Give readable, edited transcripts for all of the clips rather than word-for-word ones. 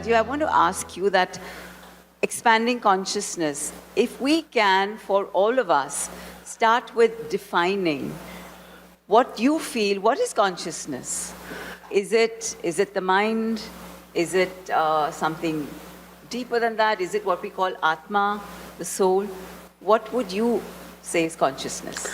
Rajiv, I want to ask you that expanding consciousness, if we can, for all of us, start with defining what you feel, what is consciousness? Is it the mind? Is it something deeper than that? Is it what we call Atma, the soul? What would you say is consciousness?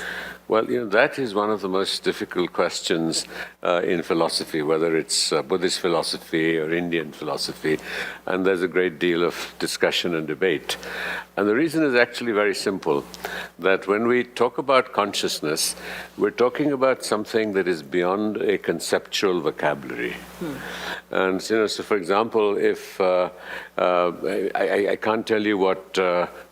Well, that is one of the most difficult questions in philosophy, whether it's Buddhist philosophy or Indian philosophy, and there's a great deal of discussion and debate. And the reason is actually very simple, that when we talk about consciousness, we're talking about something that is beyond a conceptual vocabulary. And so for example, if I can't tell you what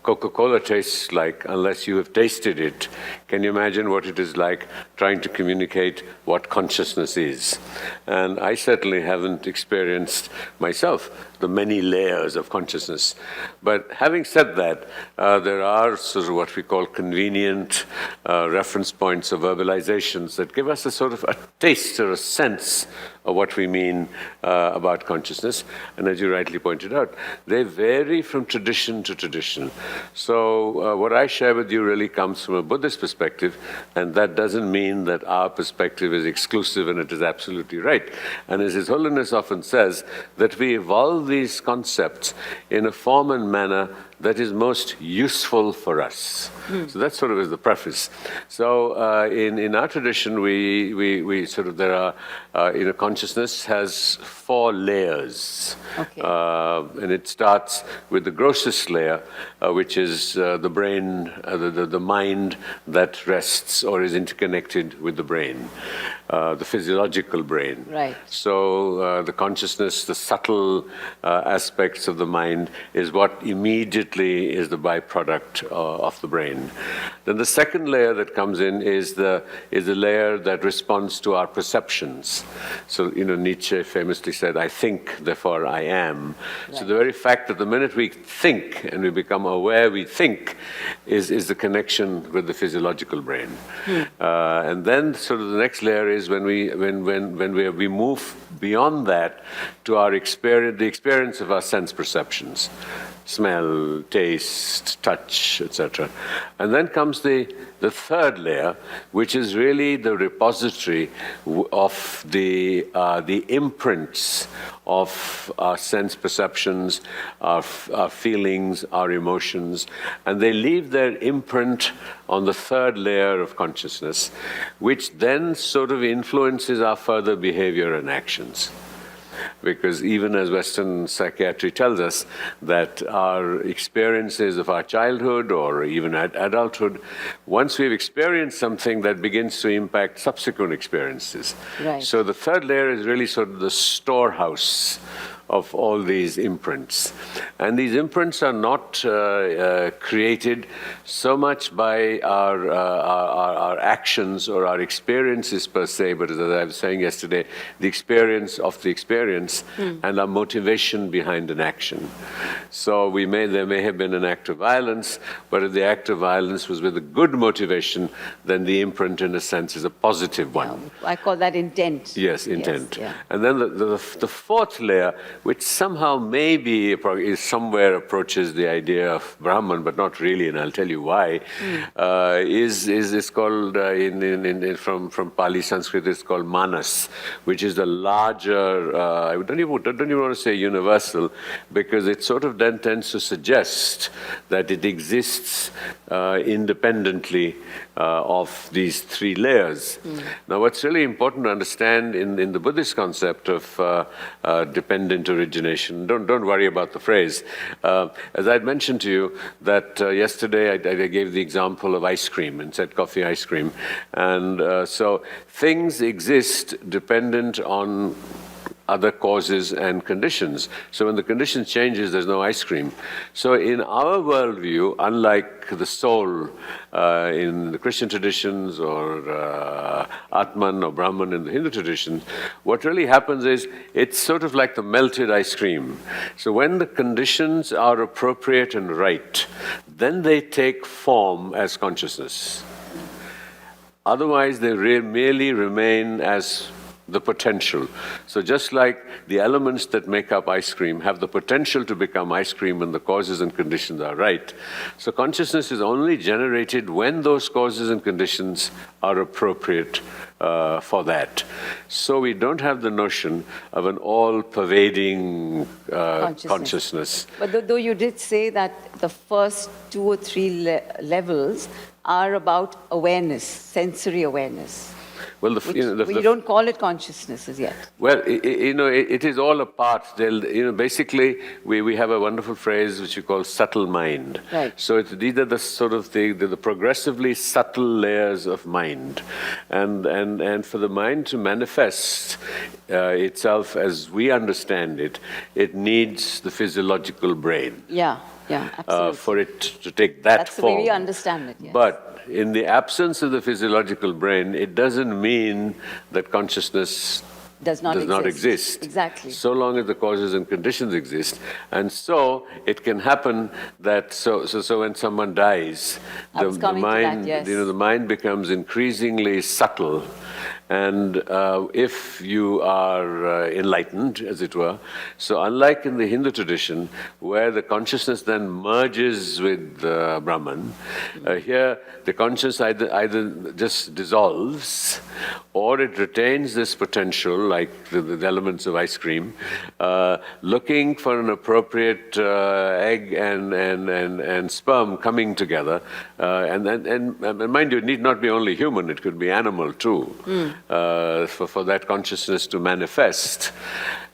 Coca-Cola tastes like unless you have tasted it, can you imagine what it is like trying to communicate what consciousness is? And I certainly haven't experienced myself the many layers of consciousness. But having said that, there are sort of what we call convenient reference points or verbalizations that give us a sort of a taste or a sense of what we mean about consciousness. And as you rightly pointed out, they vary from tradition to tradition. So what I share with you really comes from a Buddhist perspective, and that doesn't mean that our perspective is exclusive and it is absolutely right. And as His Holiness often says, that we evolve these concepts in a form and manner that is most useful for us. So that sort of is the preface. So in our tradition, we sort of, there are, consciousness has 4 layers. Okay. And it starts with the grossest layer, which is the brain, the mind that rests or is interconnected with the brain, the physiological brain. Right. So the consciousness, the subtle aspects of the mind is what immediately is the byproduct of the brain. Then the second layer that comes in is the layer that responds to our perceptions. So Nietzsche famously said, "I think, therefore I am." Right. So the very fact that the minute we think and we become aware we think is the connection with the physiological brain. And then sort of the next layer is when we move beyond that to our experience, the experience of our sense perceptions. Smell, taste, touch, etc. And then comes the third layer, which is really the repository of the imprints of our sense perceptions, our feelings, our emotions, and they leave their imprint on the third layer of consciousness, which then sort of influences our further behavior and actions. Because even as Western psychiatry tells us that our experiences of our childhood or even at adulthood, once we've experienced something, that begins to impact subsequent experiences. Right. So the third layer is really sort of the storehouse of all these imprints. And these imprints are not created so much by our actions or our experiences per se, but as I was saying yesterday, the experience of the experience and our motivation behind an action. So there may have been an act of violence, but if the act of violence was with a good motivation, then the imprint in a sense is a positive one. Yeah, I call that intent. Yes, intent. Yes, yeah. And then the fourth layer, which somehow maybe somewhere approaches the idea of Brahman, but not really, and I'll tell you why, is called, from Pali Sanskrit, it's called Manas, which is the larger, I don't even want to say universal, because it sort of then tends to suggest that it exists independently of these 3 layers. Now, what's really important to understand in the Buddhist concept of dependent origination, don't worry about the phrase. As I'd mentioned to you that yesterday I gave the example of ice cream and said coffee ice cream. And so things exist dependent on other causes and conditions. So when the conditions changes, there's no ice cream. So in our worldview, unlike the soul in the Christian traditions or Atman or Brahman in the Hindu tradition, what really happens is it's sort of like the melted ice cream. So when the conditions are appropriate and right, then they take form as consciousness. Otherwise, they merely remain as the potential. So just like the elements that make up ice cream have the potential to become ice cream when the causes and conditions are right, so consciousness is only generated when those causes and conditions are appropriate for that. So we don't have the notion of an all-pervading consciousness. But though you did say that the first 2 or 3 levels are about awareness, sensory awareness. Well, you don't call it consciousness as yet. Well, it is all a part. Basically, we have a wonderful phrase which you call subtle mind. Right. So these are the sort of the progressively subtle layers of mind, and for the mind to manifest itself as we understand it, it needs the physiological brain. Yeah, absolutely. For it to take that That's form. the way we understand it, yes. But in the absence of the physiological brain, it doesn't mean that consciousness does not exist. Exactly. So long as the causes and conditions exist. And so it can happen that, so when someone dies, the mind, yes. the mind becomes increasingly subtle. And if you are enlightened, as it were, so unlike in the Hindu tradition, where the consciousness then merges with Brahman, here the consciousness either just dissolves, or it retains this potential, like the elements of ice cream, looking for an appropriate egg and sperm coming together. And mind you, it need not be only human, it could be animal too. For that consciousness to manifest.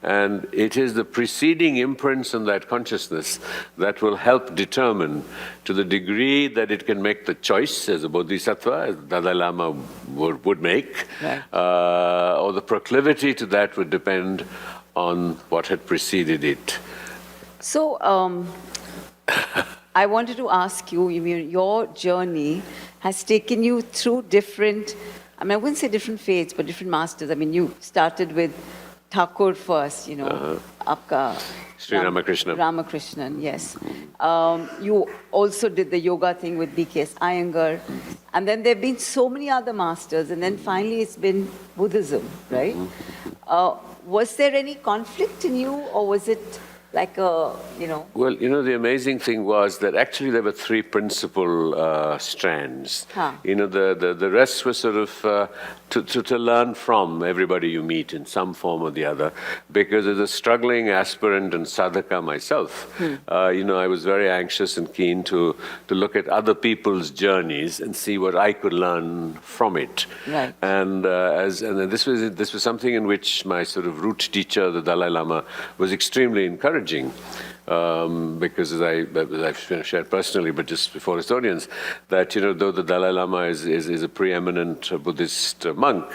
And it is the preceding imprints on that consciousness that will help determine, to the degree that it can make the choice as a bodhisattva, as Dalai Lama would make, right. Or the proclivity to that would depend on what had preceded it. So, I wanted to ask you, your journey has taken you through different, I wouldn't say different faiths, but different masters. You started with Thakur first, Apka. Sri Ramakrishna. Ramakrishnan, yes. You also did the yoga thing with B.K.S. Iyengar. And then there have been so many other masters. And then finally it's been Buddhism, right? Was there any conflict in you, or was it like a, Well, the amazing thing was that actually there were 3 principal strands. Huh. The rest was sort of to learn from everybody you meet in some form or the other, because as a struggling aspirant and sadhaka myself, I was very anxious and keen to look at other people's journeys and see what I could learn from it. Right. And this was something in which my sort of root teacher, the Dalai Lama, was extremely encouraging. Because as I've shared personally, but just before his audience, that though the Dalai Lama is a preeminent Buddhist monk,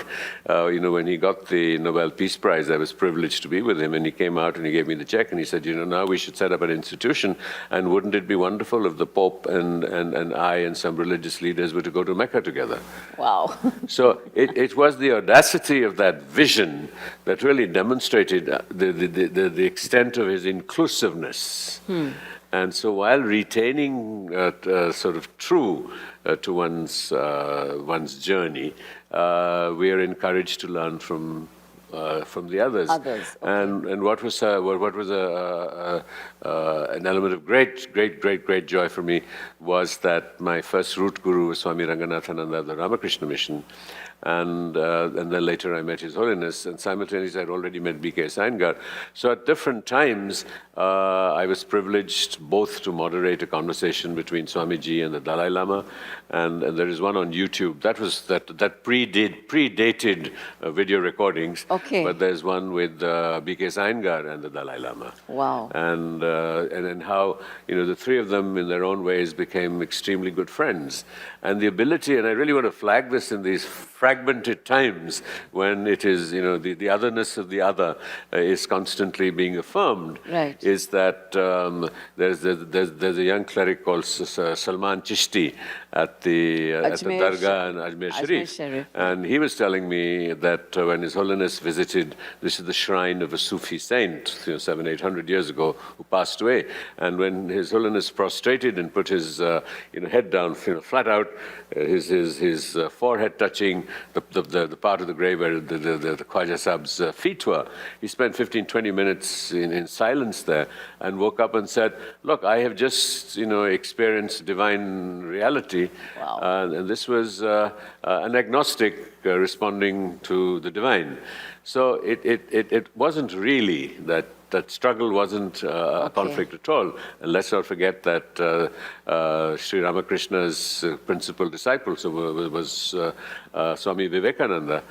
when he got the Nobel Peace Prize, I was privileged to be with him, and he came out and he gave me the check, and he said, now we should set up an institution, and wouldn't it be wonderful if the Pope and I and some religious leaders were to go to Mecca together? Wow. So it was the audacity of that vision that really demonstrated the extent of his inclusiveness. And so while retaining sort of true to one's journey, we are encouraged to learn from the others. Okay. And what was an element of great joy for me was that my first root guru was Swami Ranganathananda of the Ramakrishna Mission. And then later I met His Holiness, and simultaneously I'd already met B.K.S. Iyengar. So at different times, I was privileged both to moderate a conversation between Swamiji and the Dalai Lama, and there is one on YouTube. That predated video recordings. Okay. But there's one with B.K.S. Iyengar and the Dalai Lama. Wow. And then how the 3 of them in their own ways became extremely good friends. And the ability, and I really want to flag this in these fragmented times when it is, the otherness of the other is constantly being affirmed, right. is that there's a young cleric called Salman Chishti at the Dargah in Ajmer Sharif. And he was telling me that when His Holiness visited, this is the shrine of a Sufi saint, 700-800 years ago, who passed away. And when His Holiness prostrated and put his head down, flat out, his forehead touching, the part of the grave where the Khwaja Sahib's feet were. He spent 15, 20 minutes in silence there and woke up and said, look, I have just, experienced divine reality. Wow. And this was an agnostic responding to the divine. So it wasn't really that struggle wasn't a conflict at all. And let's not forget that Sri Ramakrishna's principal disciple was Swami Vivekananda,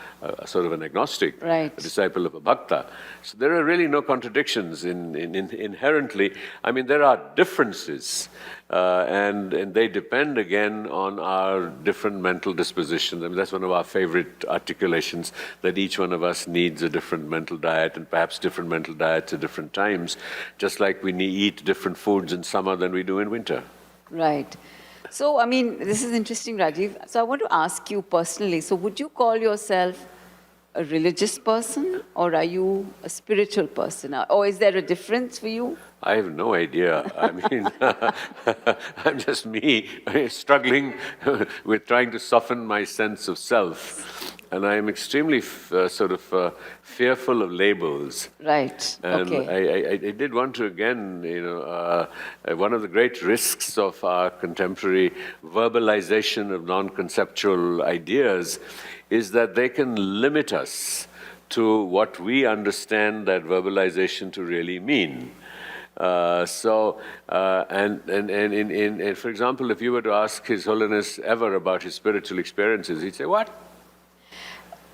sort of an agnostic, Right. a disciple of a bhakta. So there are really no contradictions inherently. I mean, there are differences, and they depend again on our different mental dispositions. I mean, that's one of our favorite articulations, that each one of us needs a different mental diet and perhaps different mental diets at different times, just like we eat different foods in summer than we do in winter. Right. So, I mean, this is interesting, Rajiv. So I want to ask you personally, so would you call yourself a religious person, or are you a spiritual person? Or is there a difference for you? I have no idea. I mean, I'm just me struggling with trying to soften my sense of self. And I am extremely fearful of labels. Right. And Okay. I did want to again, one of the great risks of our contemporary verbalization of non-conceptual ideas is that they can limit us to what we understand that verbalization to really mean. For example, if you were to ask His Holiness ever about his spiritual experiences, he'd say, what?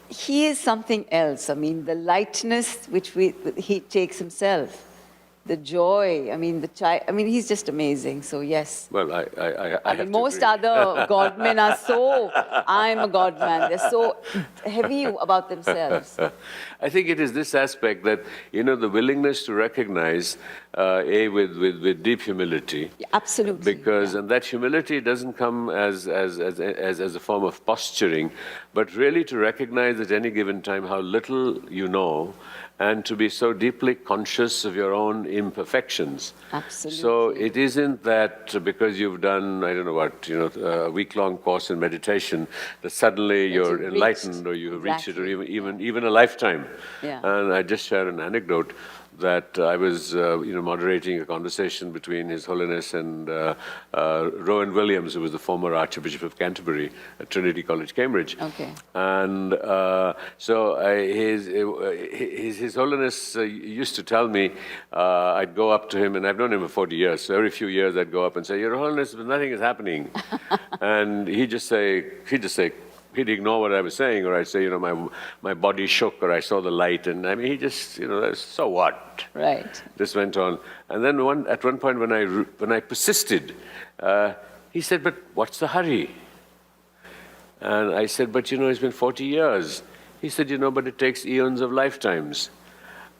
He is something else. I mean, the lightness which he takes himself, the joy. I mean, he's just amazing. So yes. Well, I have mean, to most agree. other godmen are so. I'm a godman. They're so heavy about themselves. I think it is this aspect that, the willingness to recognize, with deep humility. Yeah, absolutely. Because, and that humility doesn't come as a form of posturing, but really to recognize at any given time how little you know, and to be so deeply conscious of your own imperfections. Absolutely. So it isn't that because you've done, I don't know what, a week-long course in meditation, that suddenly you're you've enlightened reached. or you've reached it, or Exactly. even a lifetime. Yeah. And I just share an anecdote that I was, moderating a conversation between His Holiness and Rowan Williams, who was the former Archbishop of Canterbury at Trinity College, Cambridge. Okay. And His Holiness used to tell me, I'd go up to him, and I've known him for 40 years, so every few years I'd go up and say, Your Holiness, nothing is happening. And he'd he'd ignore what I was saying, or I'd say, my body shook, or I saw the light, and I mean, he just, so what? Right. This went on. And then at one point when I persisted, he said, but what's the hurry? And I said, but it's been 40 years. He said, but it takes eons of lifetimes.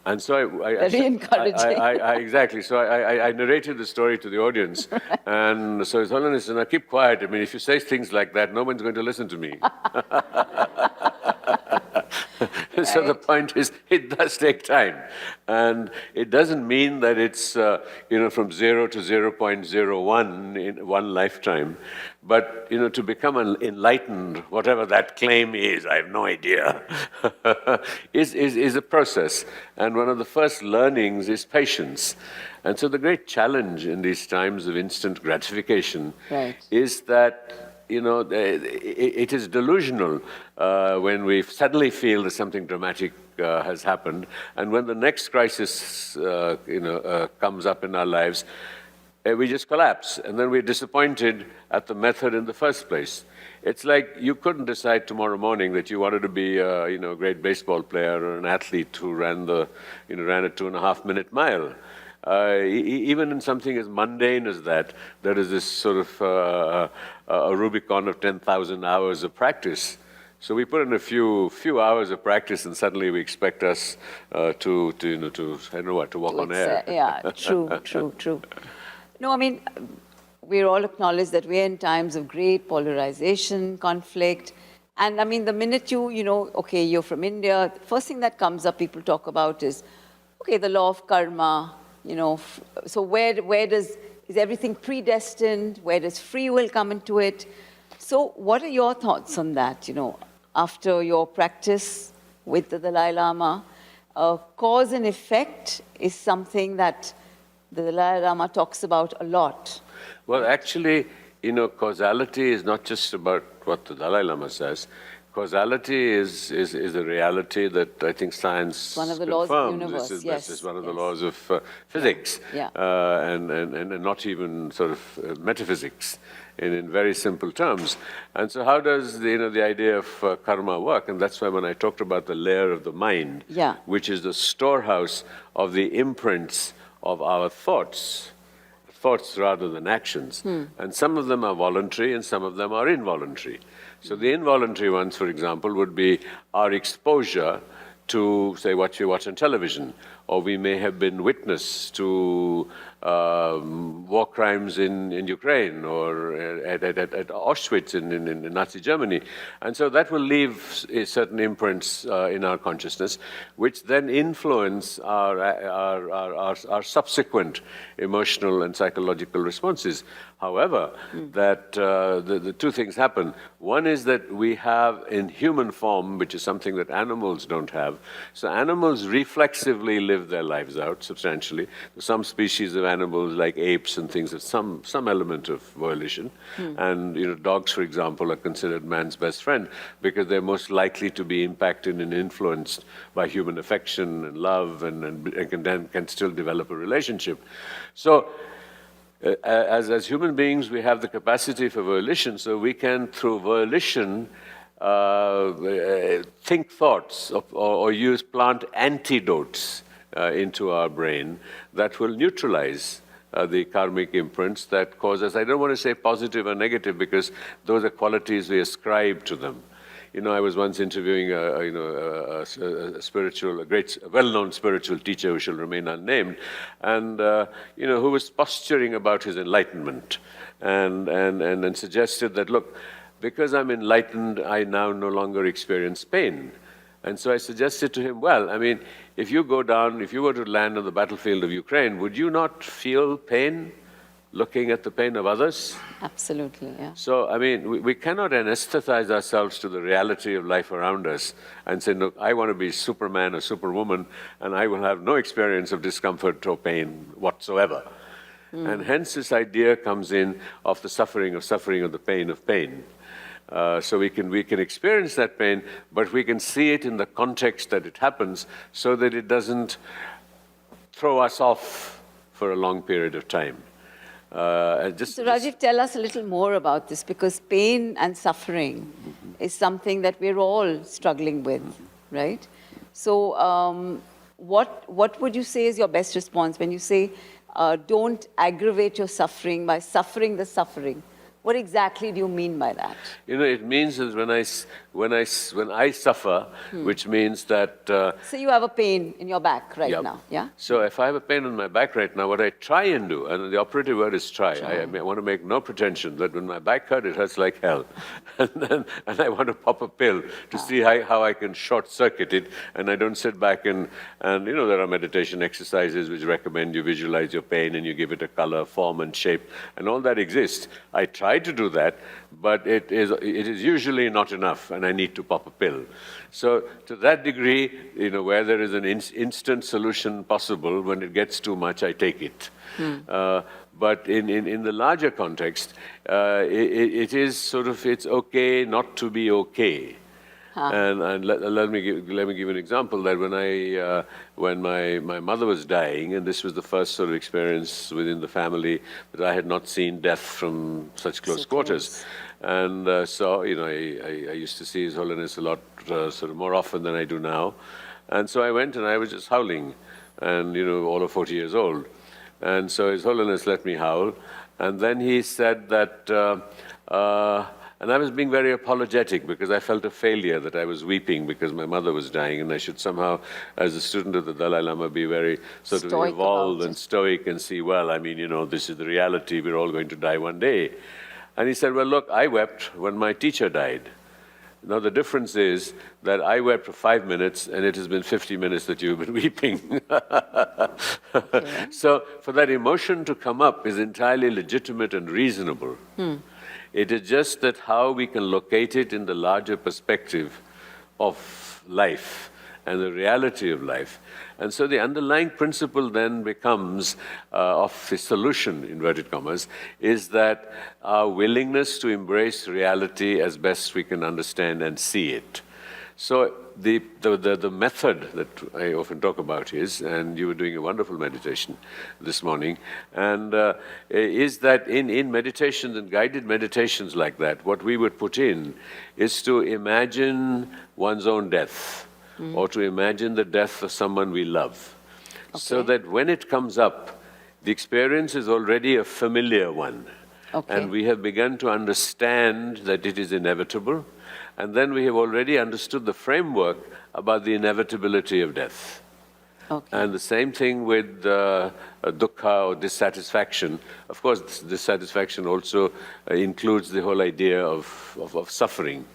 And so Very encouraging. Exactly. So I narrated the story to the audience. And so His Holiness said, now keep quiet. I mean, if you say things like that, no one's going to listen to me. So the point is, it does take time. And it doesn't mean that it's, from 0 to 0.01 in one lifetime. But, to become enlightened, whatever that claim is, I have no idea, is a process. And one of the first learnings is patience. And so the great challenge in these times of instant gratification is that it is delusional when we suddenly feel that something dramatic has happened, and when the next crisis comes up in our lives, we just collapse, and then we're disappointed at the method in the first place. It's like you couldn't decide tomorrow morning that you wanted to be a great baseball player or an athlete who ran a 2.5-minute mile. Even in something as mundane as that, there is this sort of a Rubicon of 10,000 hours of practice. So we put in a few hours of practice, and suddenly we expect us to walk on air. Yeah, true. No, I mean, we all acknowledge that we're in times of great polarization, conflict. And I mean, the minute okay, you're from India, the first thing that comes up, people talk about is, okay, the law of karma, so is everything predestined? Where does free will come into it? So what are your thoughts on that, after your practice with the Dalai Lama, cause and effect is something that the Dalai Lama talks about a lot. Well, actually, causality is not just about what the Dalai Lama says. Causality is a reality that I think science one of the confirms. laws of the universe. This is one of the yes. laws of physics, Yeah. And not even sort of metaphysics in very simple terms. And so how does the idea of karma work? And that's why when I talked about the layer of the mind, Yeah. which is the storehouse of the imprints of our thoughts rather than actions. And some of them are voluntary and some of them are involuntary. So the involuntary ones, for example, would be our exposure to, say, what we watch on television, or we may have been witness to war crimes in Ukraine or at Auschwitz in Nazi Germany. And so that will leave certain imprints in our consciousness, which then influence our subsequent emotional and psychological responses. However, that the two things happen. One is that we have in human form, which is something that animals don't have. So animals reflexively live their lives out substantially. Some species of animals, like apes and things, have some element of volition. And dogs, for example, are considered man's best friend because they're most likely to be impacted and influenced by human affection and love, and can still develop a relationship. So as human beings, we have the capacity for volition, so we can, through volition, think thoughts or use plant antidotes into our brain that will neutralize the karmic imprints that cause us. I don't want to say positive or negative because those are qualities we ascribe to them. I was once interviewing a great, well-known spiritual teacher who shall remain unnamed, and who was posturing about his enlightenment, and suggested that, look, because I'm enlightened, I now no longer experience pain. And so I suggested to him, well, I mean, if you were to land on the battlefield of Ukraine, would you not feel pain looking at the pain of others? Absolutely, yeah. So, I mean, we cannot anesthetize ourselves to the reality of life around us and say, look, I want to be Superman or Superwoman, and I will have no experience of discomfort or pain whatsoever. And hence this idea comes in of the suffering, of the pain of pain. So we can experience that pain, but we can see it in the context that it happens so that it doesn't throw us off for a long period of time. So Rajiv, tell us a little more about this, because pain and suffering is something that we're all struggling with, right? So what would you say is your best response when you say don't aggravate your suffering by suffering the suffering? What exactly do you mean by that? It means that when I suffer, which means that... So you have a pain in your back right now, yeah? So if I have a pain in my back right now, what I try and do, and the operative word is try. I want to make no pretension that when my back hurts, it hurts like hell. and I want to pop a pill to see how I can short-circuit it, and I don't sit back and there are meditation exercises which recommend you visualize your pain and you give it a color, form, and shape, and all that exists. I try to do that, but it is usually not enough, and I need to pop a pill. So to that degree, where there is an instant solution possible, when it gets too much, I take it. But in the larger context, it is sort of, it's okay not to be okay. And let me give an example that when my mother was dying, and this was the first sort of experience within the family that I had not seen death from such close quarters. And so, I used to see His Holiness a lot, sort of more often than I do now. And so I went and I was just howling, and all of 40 years old. And so His Holiness let me howl, and then he said that, and I was being very apologetic because I felt a failure that I was weeping because my mother was dying, and I should somehow, as a student of the Dalai Lama, be very sort of evolved and stoic and see, well, I mean, this is the reality, we're all going to die one day. And he said, well, look, I wept when my teacher died. Now, the difference is that I wept for 5 minutes, and it has been 50 minutes that you've been weeping. So for that emotion to come up is entirely legitimate and reasonable. It is just that how we can locate it in the larger perspective of life and the reality of life. And so the underlying principle then becomes, of the solution, inverted commas, is that our willingness to embrace reality as best we can understand and see it. So the method that I often talk about is, and you were doing a wonderful meditation this morning, and is that in meditations and guided meditations like that, what we would put in is to imagine one's own death, or to imagine the death of someone we love. Okay. So that when it comes up, the experience is already a familiar one. Okay. And we have begun to understand that it is inevitable, and then we have already understood the framework about the inevitability of death. Okay. And the same thing with dukkha or dissatisfaction. Of course, dissatisfaction also includes the whole idea of suffering.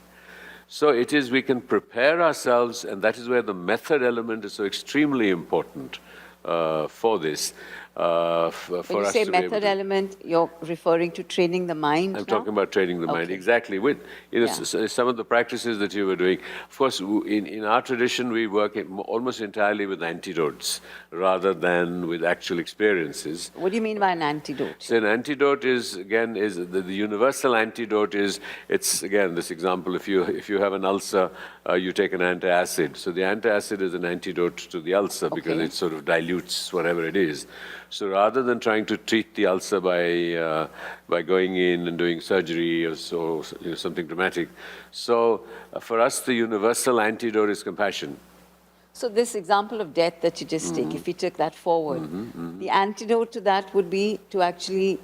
So it is, we can prepare ourselves, and that is where the method element is so extremely important for this. For When you us say to be able method to- element, you're referring to training the mind I'm now? talking about training the mind, Okay. exactly. With Yeah. some of the practices that you were doing. Of course, in our tradition, we work almost entirely with antidotes rather than with actual experiences. What do you mean by an antidote? So an antidote is, again, is the universal antidote is, it's again this example, if you have an ulcer, you take an antacid. So the antacid is an antidote to the ulcer because Okay. it sort of dilutes whatever it is. So rather than trying to treat the ulcer by going in and doing surgery or so, something dramatic, so for us the universal antidote is compassion. So this example of death that you just take, if we took that forward, the antidote to that would be to actually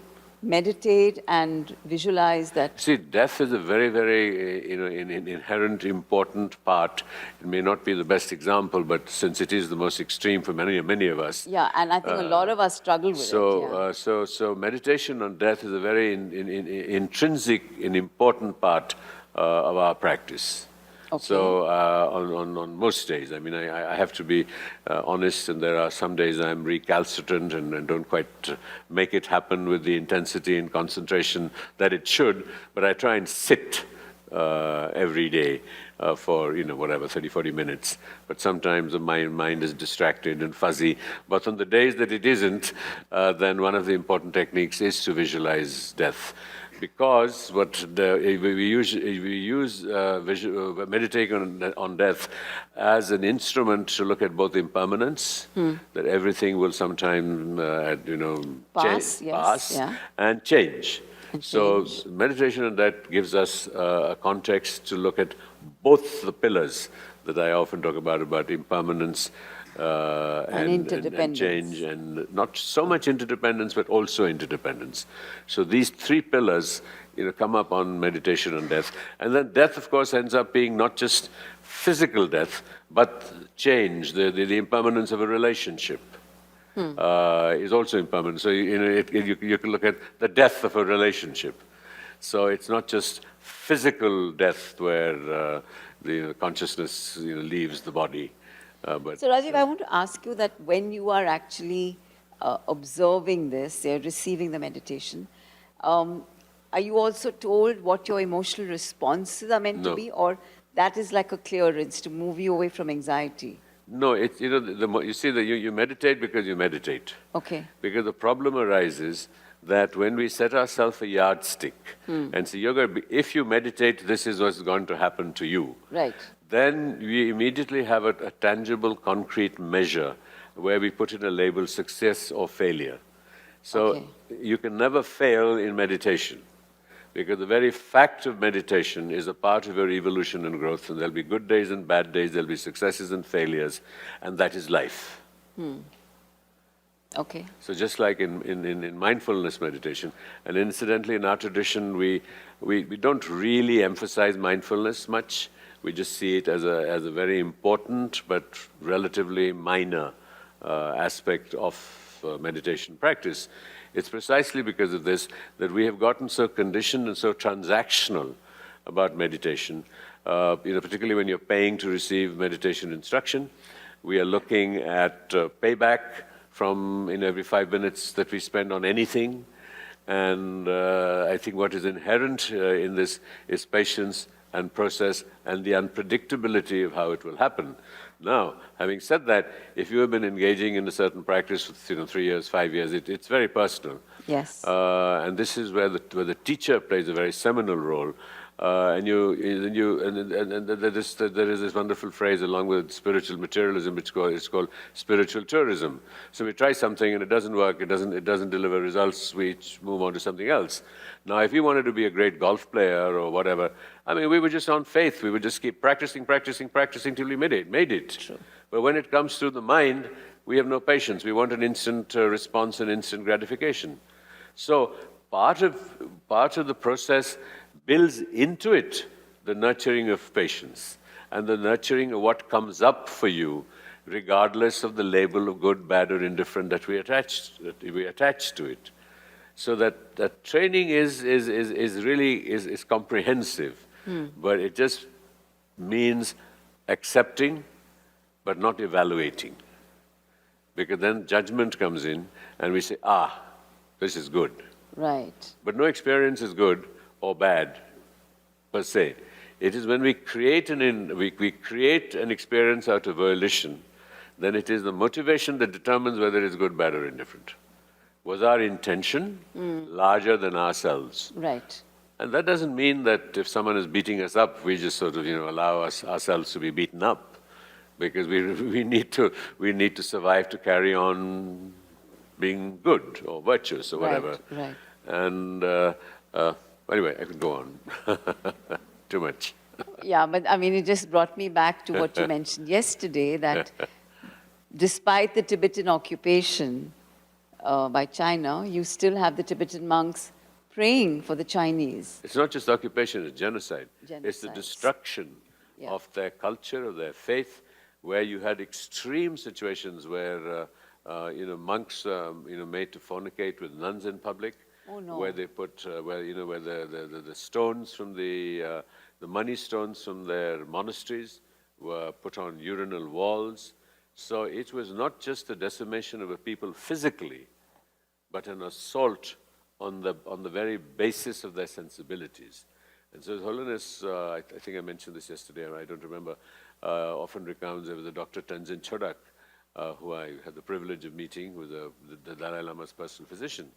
meditate and visualize that. See, death is a very, very, inherent important part. It may not be the best example, but since it is the most extreme for many of us. Yeah, and I think a lot of us struggle with it. Yeah. So meditation on death is a very intrinsic and important part of our practice. Okay. So on most days, I mean, I have to be honest, and there are some days I'm recalcitrant and don't quite make it happen with the intensity and concentration that it should, but I try and sit every day for, whatever, 30, 40 minutes. But sometimes the mind is distracted and fuzzy. But on the days that it isn't, then one of the important techniques is to visualize death. Because we use meditating on death as an instrument to look at both impermanence, that everything will sometime, Pass, yes, pass, yeah. and change. And So change. meditation on that gives us a context to look at both the pillars that I often talk about impermanence, and interdependence. change, and not so much interdependence, but also interdependence. So these three pillars, come up on meditation on death. And then death, of course, ends up being not just physical death, but change, the impermanence of a relationship. Is also impermanent. So you can look at the death of a relationship. So it's not just physical death where the consciousness leaves the body. But So Rajiv, I want to ask you that when you are actually observing this, you're receiving the meditation, are you also told what your emotional responses are meant to No. be, or that is like a clearance to move you away from anxiety? No, it's, you see that you meditate because you meditate. Okay. Because the problem arises that when we set ourselves a yardstick and say, if you meditate, this is what's going to happen to you. Right. Then we immediately have a tangible, concrete measure where we put in a label, success or failure. So Okay. you can never fail in meditation, because the very fact of meditation is a part of your evolution and growth, and there'll be good days and bad days, there'll be successes and failures, and that is life. Okay. So just like in mindfulness meditation, and incidentally in our tradition, we don't really emphasize mindfulness much. We just see it as a very important but relatively minor aspect of meditation practice. It's precisely because of this that we have gotten so conditioned and so transactional about meditation. Particularly when you're paying to receive meditation instruction, we are looking at payback from every 5 minutes that we spend on anything. And I think what is inherent in this is patience and process and the unpredictability of how it will happen. Now, having said that, if you have been engaging in a certain practice for 3 years, 5 years, it's very personal. Yes. And this is where the teacher plays a very seminal role. And there is this wonderful phrase along with spiritual materialism, which is called spiritual tourism. So we try something and it doesn't work, it doesn't deliver results, we move on to something else. Now, if we wanted to be a great golf player or whatever, I mean, we were just on faith. We would just keep practicing till we made it. True. But when it comes to the mind, we have no patience. We want an instant response and instant gratification. So part of the process builds into it the nurturing of patience and the nurturing of what comes up for you, regardless of the label of good, bad, or indifferent that we attach to it. So that training is really comprehensive, but it just means accepting, but not evaluating, because then judgment comes in, and we say, this is good. Right. But no experience is good or bad, per se. It is when we create we create an experience out of volition, then it is the motivation that determines whether it's good, bad, or indifferent. Was our intention larger than ourselves? Right. And that doesn't mean that if someone is beating us up, we just sort of allow ourselves to be beaten up, because we need to survive to carry on being good or virtuous or whatever. Right. And anyway, I could go on. Too much. Yeah, but I mean, it just brought me back to what you mentioned yesterday, that despite the Tibetan occupation by China, you still have the Tibetan monks praying for the Chinese. It's not just occupation, it's genocide. It's the Genocide. destruction of their culture, of their faith, where you had extreme situations where monks made to fornicate with nuns in public. Oh, no. Where they put where the stones from the money stones from their monasteries were put on urinal walls. So it was not just the decimation of a people physically, but an assault on the very basis of their sensibilities. And so His Holiness, I think I mentioned this yesterday, I don't remember, often recounts there was a Dr. Tenzin Chodak, who I had the privilege of meeting, who was the Dalai Lama's personal physician,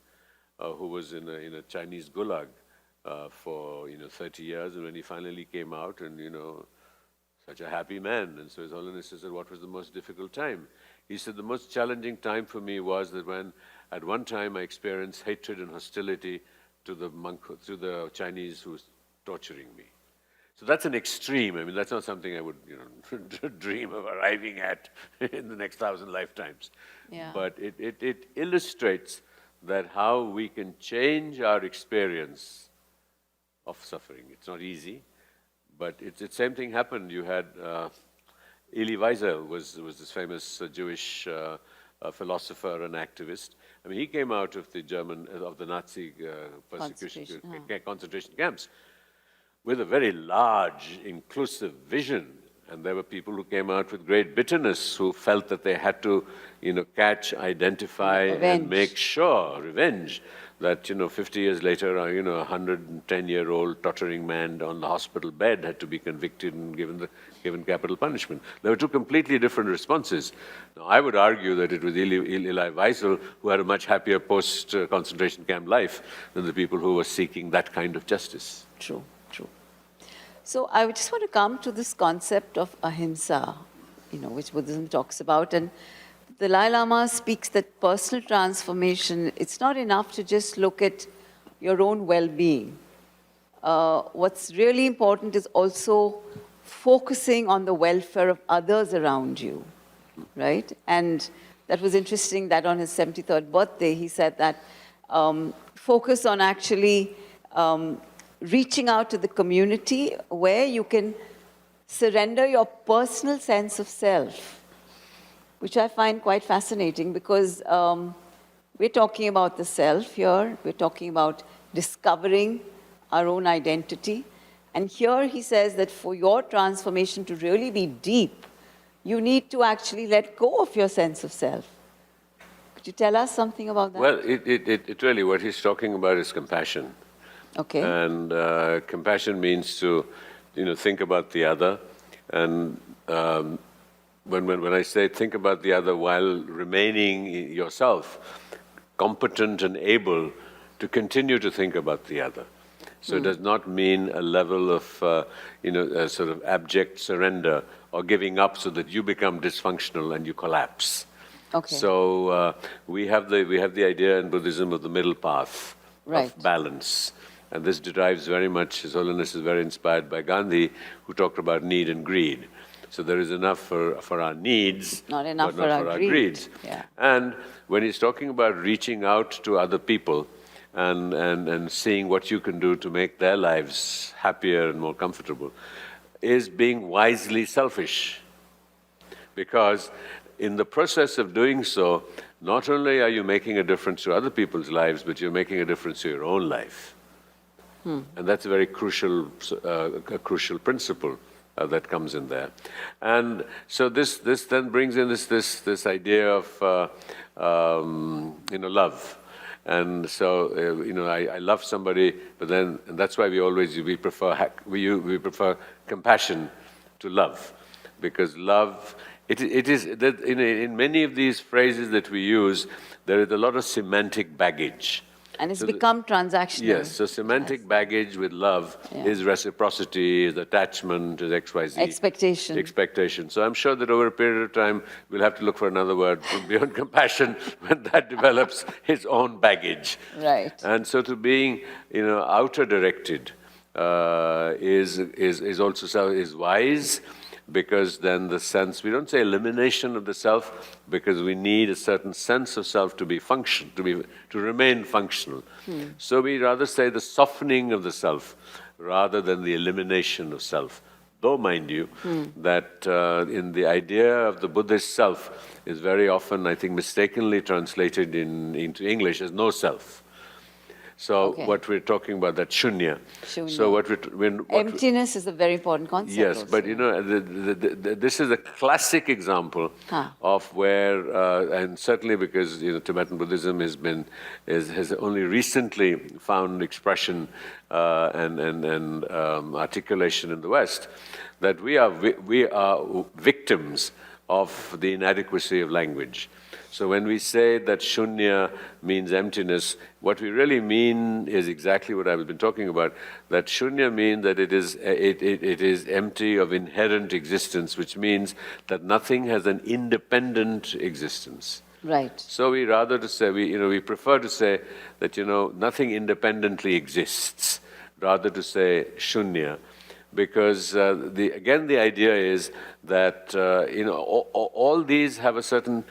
who was in a Chinese gulag for 30 years, and when he finally came out, and such a happy man. And so His Holiness said, what was the most difficult time? He said, the most challenging time for me was that when at one time I experienced hatred and hostility to the Chinese who was torturing me. So that's an extreme. I mean, that's not something I would dream of arriving at in the next 1,000 lifetimes. Yeah. But it illustrates that how we can change our experience of suffering. It's not easy, but the same thing happened. You had Elie Wiesel was this famous Jewish philosopher and activist. I mean, he came out of the Nazi persecution concentration camps with a very large, inclusive vision. And there were people who came out with great bitterness, who felt that they had to, catch, identify, and make sure, revenge, that, 50 years later, a 110-year-old tottering man on the hospital bed had to be convicted and given capital punishment. There were two completely different responses. Now, I would argue that it was Elie Wiesel who had a much happier post-concentration camp life than the people who were seeking that kind of justice. True. So I just want to come to this concept of ahimsa, which Buddhism talks about. And the Dalai Lama speaks that personal transformation, it's not enough to just look at your own well-being. What's really important is also focusing on the welfare of others around you, right? And that was interesting that on his 73rd birthday, he said that focus on actually reaching out to the community where you can surrender your personal sense of self, which I find quite fascinating, because we're talking about the self here, we're talking about discovering our own identity. And here he says that for your transformation to really be deep, you need to actually let go of your sense of self. Could Could you tell us something about that? Well, it really, what he's talking about is compassion. Okay. And compassion means to, think about the other. And when I say think about the other while remaining yourself competent and able to continue to think about the other. So it does not mean a level of, a sort of abject surrender or giving up so that you become dysfunctional and you collapse. Okay. So we have the idea in Buddhism of the middle path Right. of balance. And this derives very much, His Holiness is very inspired by Gandhi, who talked about need and greed. So there is enough for our needs, Not enough but not for our greeds. Yeah. And when he's talking about reaching out to other people and seeing what you can do to make their lives happier and more comfortable, is being wisely selfish. Because in the process of doing so, not only are you making a difference to other people's lives, but you're making a difference to your own life. And that's a very crucial principle that comes in there. And so this then brings in this idea of love. And so I love somebody, but then and that's why we prefer compassion to love, because love it is that in many of these phrases that we use, there is a lot of semantic baggage. And it's become transactional. Yes, so semantic baggage with love is reciprocity, is attachment, is XYZ. Expectation. Expectation. So I'm sure that over a period of time, we'll have to look for another word beyond compassion when that develops its own baggage. Right. And so to being, outer directed is also wise. Because then the sense, we don't say elimination of the self, because we need a certain sense of self to be to remain functional. So we rather say the softening of the self rather than the elimination of self. Though, mind you, that in the idea of the Buddhist self is very often, I think, mistakenly translated into English as no self. So what we're talking about, that shunya. So emptiness is a very important concept. Yes, also. but this is a classic example of where, and certainly because Tibetan Buddhism has only recently found expression and articulation in the West, that we are victims of the inadequacy of language. So when we say that shunya means emptiness, what we really mean is exactly what I've been talking about. That shunya means that it is empty of inherent existence, which means that nothing has an independent existence. Right. So we prefer to say that nothing independently exists, rather to say shunya, because the idea is that all these have a certain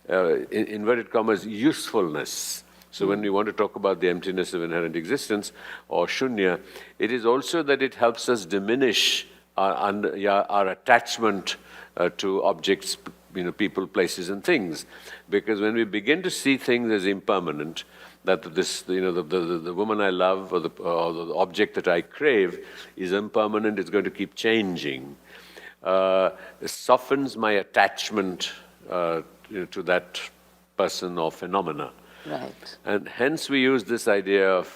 inverted commas, usefulness. So when we want to talk about the emptiness of inherent existence, or shunya, it is also that it helps us diminish our attachment to objects, people, places and things. Because when we begin to see things as impermanent, that the woman I love or the object that I crave is impermanent, it's going to keep changing, it softens my attachment to that person or phenomena. Right. And hence we use this idea of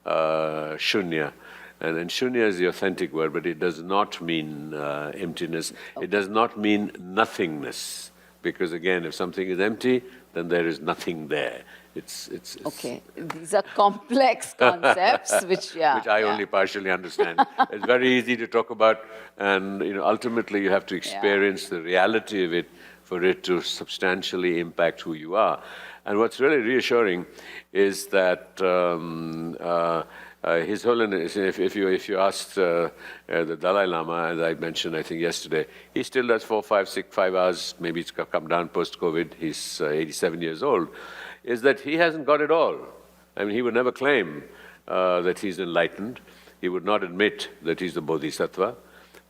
shunya. And shunya is the authentic word, but it does not mean emptiness. Okay. It does not mean nothingness. Because again, if something is empty, then there is nothing there. It's okay. These are complex concepts, which I only partially understand. It's very easy to talk about, and ultimately you have to experience the reality of it for it to substantially impact who you are. And what's really reassuring is that His Holiness, if you asked the Dalai Lama, as I mentioned, I think yesterday, he still does 4, 5, 6, 5 hours, maybe it's come down post-COVID, he's 87 years old, is that he hasn't got it all. I mean, he would never claim that he's enlightened. He would not admit that he's the Bodhisattva.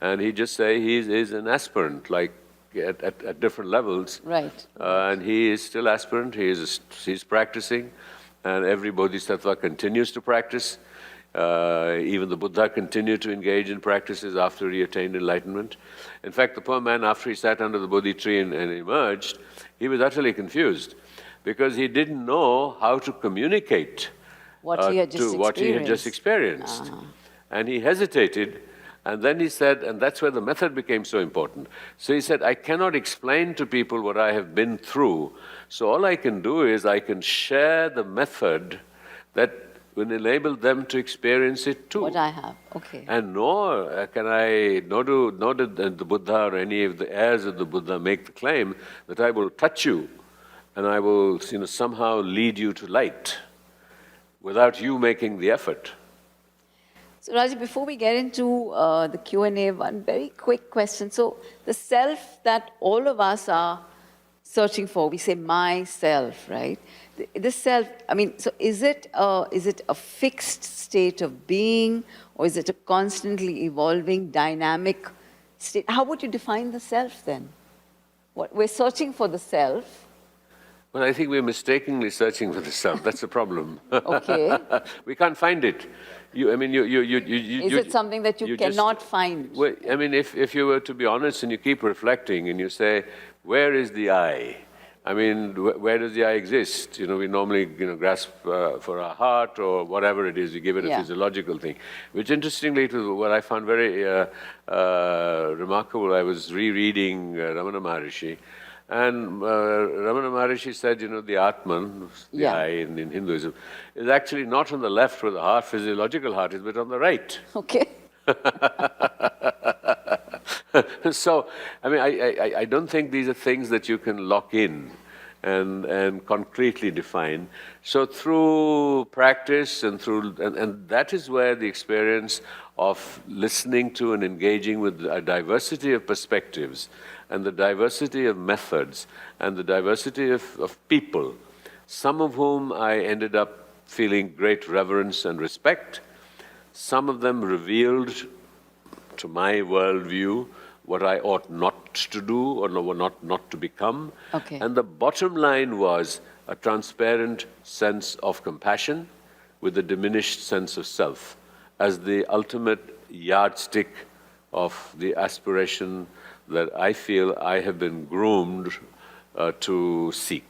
And he'd just say he's an aspirant, like at different levels. Right. And he is still aspirant, he's practicing, and every Bodhisattva continues to practice. Even the Buddha continued to engage in practices after he attained enlightenment. In fact, the poor man, after he sat under the Bodhi tree and emerged, he was utterly confused. because he didn't know how to communicate What he had just to what he had just experienced. And he hesitated, and then he said, and that's where the method became so important. So he said, I cannot explain to people what I have been through, so all I can do is I can share the method that will enable them to experience it too. What I have, okay. And nor did the Buddha or any of the heirs of the Buddha make the claim that I will touch you and I will somehow lead you to light without you making the effort. So Rajiv, before we get into the Q&A, one very quick question. So the self that all of us are searching for, we say myself, right? The self, I mean, so is it a fixed state of being, or is it a constantly evolving, dynamic state? How would you define the self then? We're searching for the self. Well, I think we're mistakenly searching for the self. That's the problem. Okay. We can't find it. Is it something that you cannot find? Well, I mean, if you were to be honest and you keep reflecting and you say, where is the I? I mean, where does the I exist? We normally grasp for our heart or whatever it is, we give it a physiological thing. Which interestingly, what I found very remarkable, I was rereading Ramana Maharishi, and Ramana Maharishi said, the Atman, the I in Hinduism, is actually not on the left where the heart, physiological heart is, but on the right. Okay. So, I mean, I don't think these are things that you can lock in and concretely define. So through practice and that is where the experience of listening to and engaging with a diversity of perspectives and the diversity of methods and the diversity of people, some of whom I ended up feeling great reverence and respect, some of them revealed to my worldview what I ought not to do or not to become. Okay. And the bottom line was a transparent sense of compassion with a diminished sense of self as the ultimate yardstick of the aspiration that I feel I have been groomed to seek.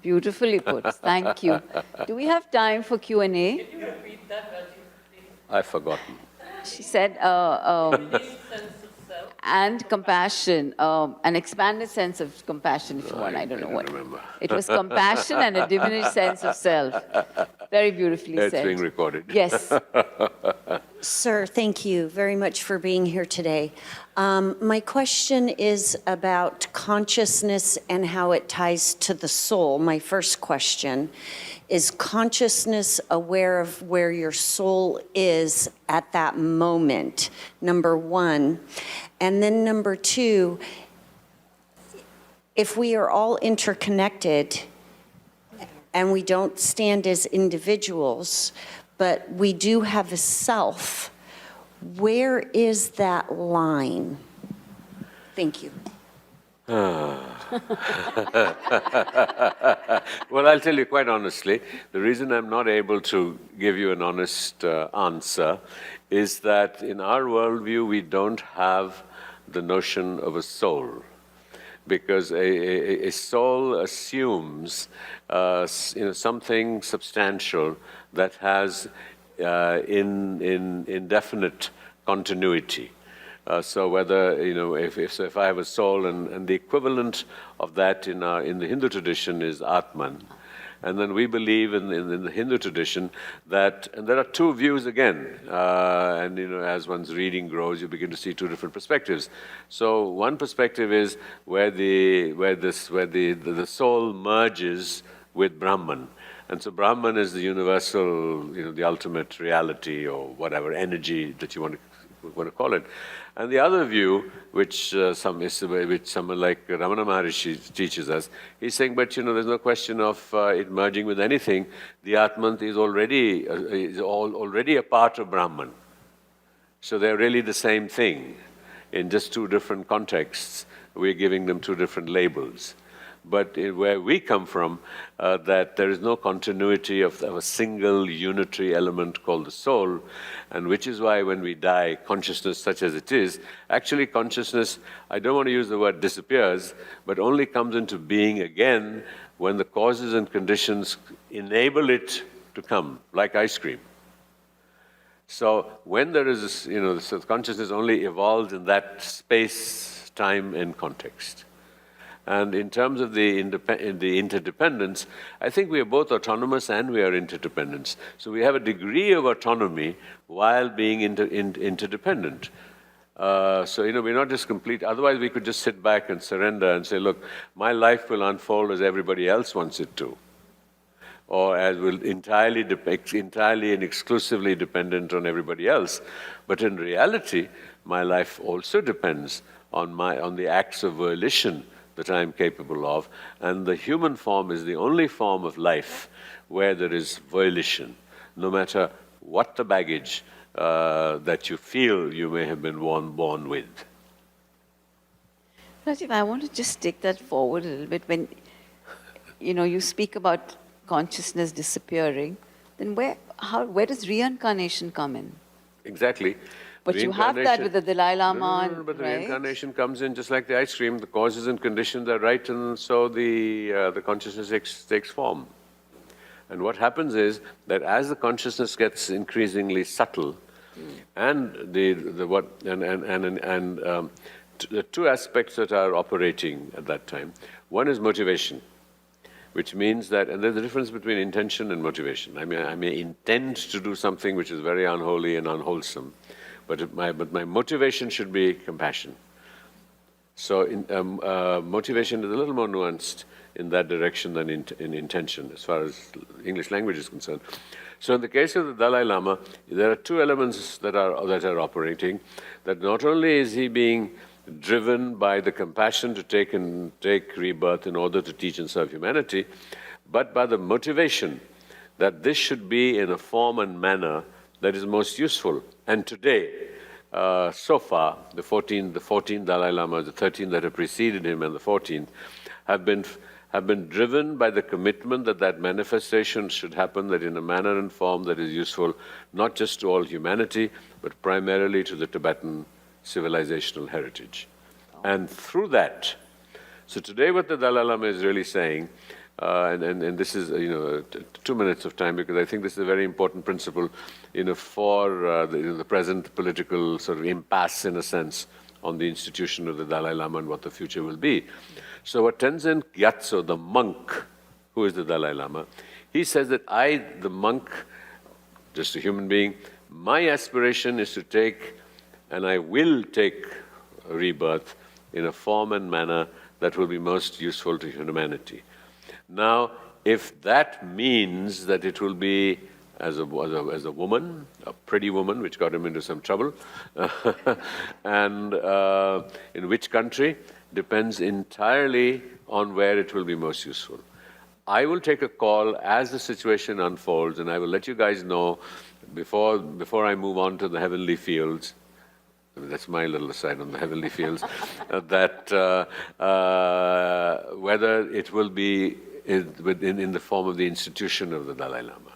Beautifully put. Thank you. Do we have time for Q&A? Can you repeat that, Rajiv, please? I've forgotten. She said, Diminished sense of self. and compassion, an expanded sense of compassion, if you want. I don't know what. Remember. It was compassion and a diminished sense of self. Very beautifully said. It's being recorded. Yes. Sir, thank you very much for being here today. My question is about consciousness and how it ties to the soul. My first question is consciousness aware of where your soul is at that moment, number one. And then number two, if we are all interconnected and we don't stand as individuals, but we do have a self, where is that line? Thank you. Well, I'll tell you quite honestly, the reason I'm not able to give you an honest answer is that in our worldview, we don't have the notion of a soul. Because a soul assumes something substantial that has indefinite continuity. So whether if I have a soul and the equivalent of that in the Hindu tradition is Atman, and then we believe in the Hindu tradition that, and there are two views again, and as one's reading grows, you begin to see two different perspectives. So one perspective is where the soul merges with Brahman. And so Brahman is the universal, the ultimate reality or whatever energy that you want to call it. And the other view, which someone like Ramana Maharishi teaches us, he's saying, but there's no question of it merging with anything. The Atman is already a part of Brahman. So they're really the same thing. In just two different contexts, we're giving them two different labels. But where we come from, that there is no continuity of a single unitary element called the soul, and which is why when we die, consciousness such as it is, actually consciousness, I don't want to use the word disappears, but only comes into being again when the causes and conditions enable it to come, like ice cream. So when there is this, so consciousness only evolves in that space, time, and context. And in terms of the interdependence, I think we are both autonomous and we are interdependent. So we have a degree of autonomy while being interdependent. So we're not just complete, otherwise we could just sit back and surrender and say, look, my life will unfold as everybody else wants it to, or as will entirely and exclusively dependent on everybody else. But in reality, my life also depends on the acts of volition that I am capable of, and the human form is the only form of life where there is volition, no matter what the baggage that you feel you may have been born with. Rajiv, I want to just take that forward a little bit. When you speak about consciousness disappearing, then where does reincarnation come in? Exactly. But you have that with the Dalai Lama. No, but the right? reincarnation comes in just like the ice cream. The causes and conditions are right, and so the consciousness takes form. And what happens is that as the consciousness gets increasingly subtle, and the two aspects that are operating at that time. One is motivation, which means that, and there's a difference between intention and motivation. I may intend to do something which is very unholy and unwholesome, but my motivation should be compassion. So motivation is a little more nuanced in that direction than in intention, as far as English language is concerned. So in the case of the Dalai Lama, there are two elements that are operating. That not only is he being driven by the compassion to take rebirth in order to teach and serve humanity, but by the motivation that this should be in a form and manner that is most useful. And today, so far, the 14 Dalai Lamas, the 13 that have preceded him and the 14th, have been driven by the commitment that manifestation should happen, that in a manner and form that is useful, not just to all humanity, but primarily to the Tibetan civilizational heritage. And through that, so today what the Dalai Lama is really saying, and this is 2 minutes of time, because I think this is a very important principle for the present political sort of impasse, in a sense, on the institution of the Dalai Lama and what the future will be. So what Tenzin Gyatso, the monk, who is the Dalai Lama, he says that I, the monk, just a human being, my aspiration is to take, and I will take a rebirth in a form and manner that will be most useful to humanity. Now, if that means that it will be as a woman, a pretty woman, which got him into some trouble, and in which country, depends entirely on where it will be most useful. I will take a call as the situation unfolds, and I will let you guys know before I move on to the heavenly fields. That's my little aside on the heavenly fields, that whether it will be in the form of the institution of the Dalai Lama.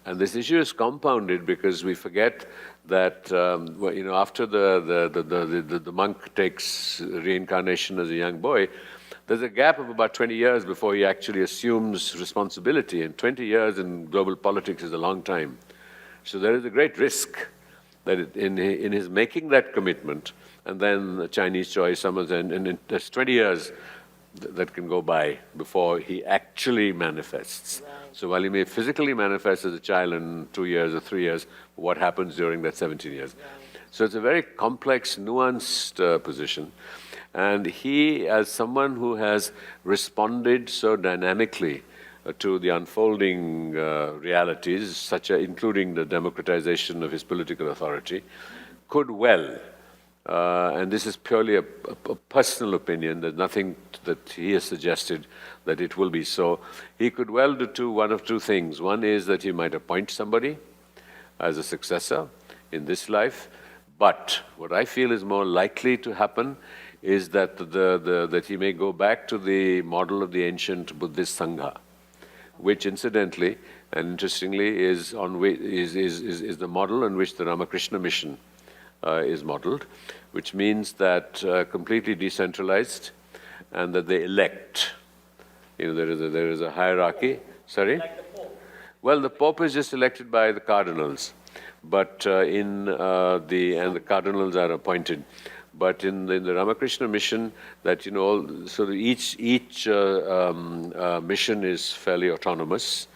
And this issue is compounded because we forget that after the monk takes reincarnation as a young boy, there's a gap of about 20 years before he actually assumes responsibility, and 20 years in global politics is a long time. So there is a great risk that in his making that commitment, and then the Chinese choice, and there's 20 years that can go by before he actually manifests. Right. So while he may physically manifest as a child in 2 years or 3 years, what happens during that 17 years? Right. So it's a very complex, nuanced position. And he, as someone who has responded so dynamically to the unfolding realities, including the democratization of his political authority, could well, and this is purely a personal opinion, there's nothing that he has suggested that it will be so, he could well do one of two things. One is that he might appoint somebody as a successor in this life, but what I feel is more likely to happen is that that he may go back to the model of the ancient Buddhist Sangha, which incidentally and interestingly is the model on which the Ramakrishna mission is modeled, which means that completely decentralized, and that they elect. There is a hierarchy. Sorry? Like the Pope. Well, the Pope is just elected by the cardinals, but and the cardinals are appointed. But in the Ramakrishna mission, that so each mission is fairly autonomous,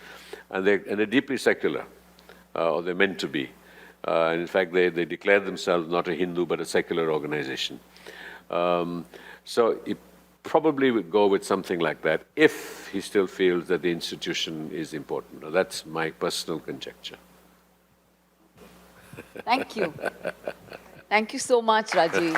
and they're deeply secular, or they're meant to be. And in fact, they declare themselves not a Hindu but a secular organization. So he probably would go with something like that if he still feels that the institution is important. Now, that's my personal conjecture. Thank you. Thank you so much, Rajiv.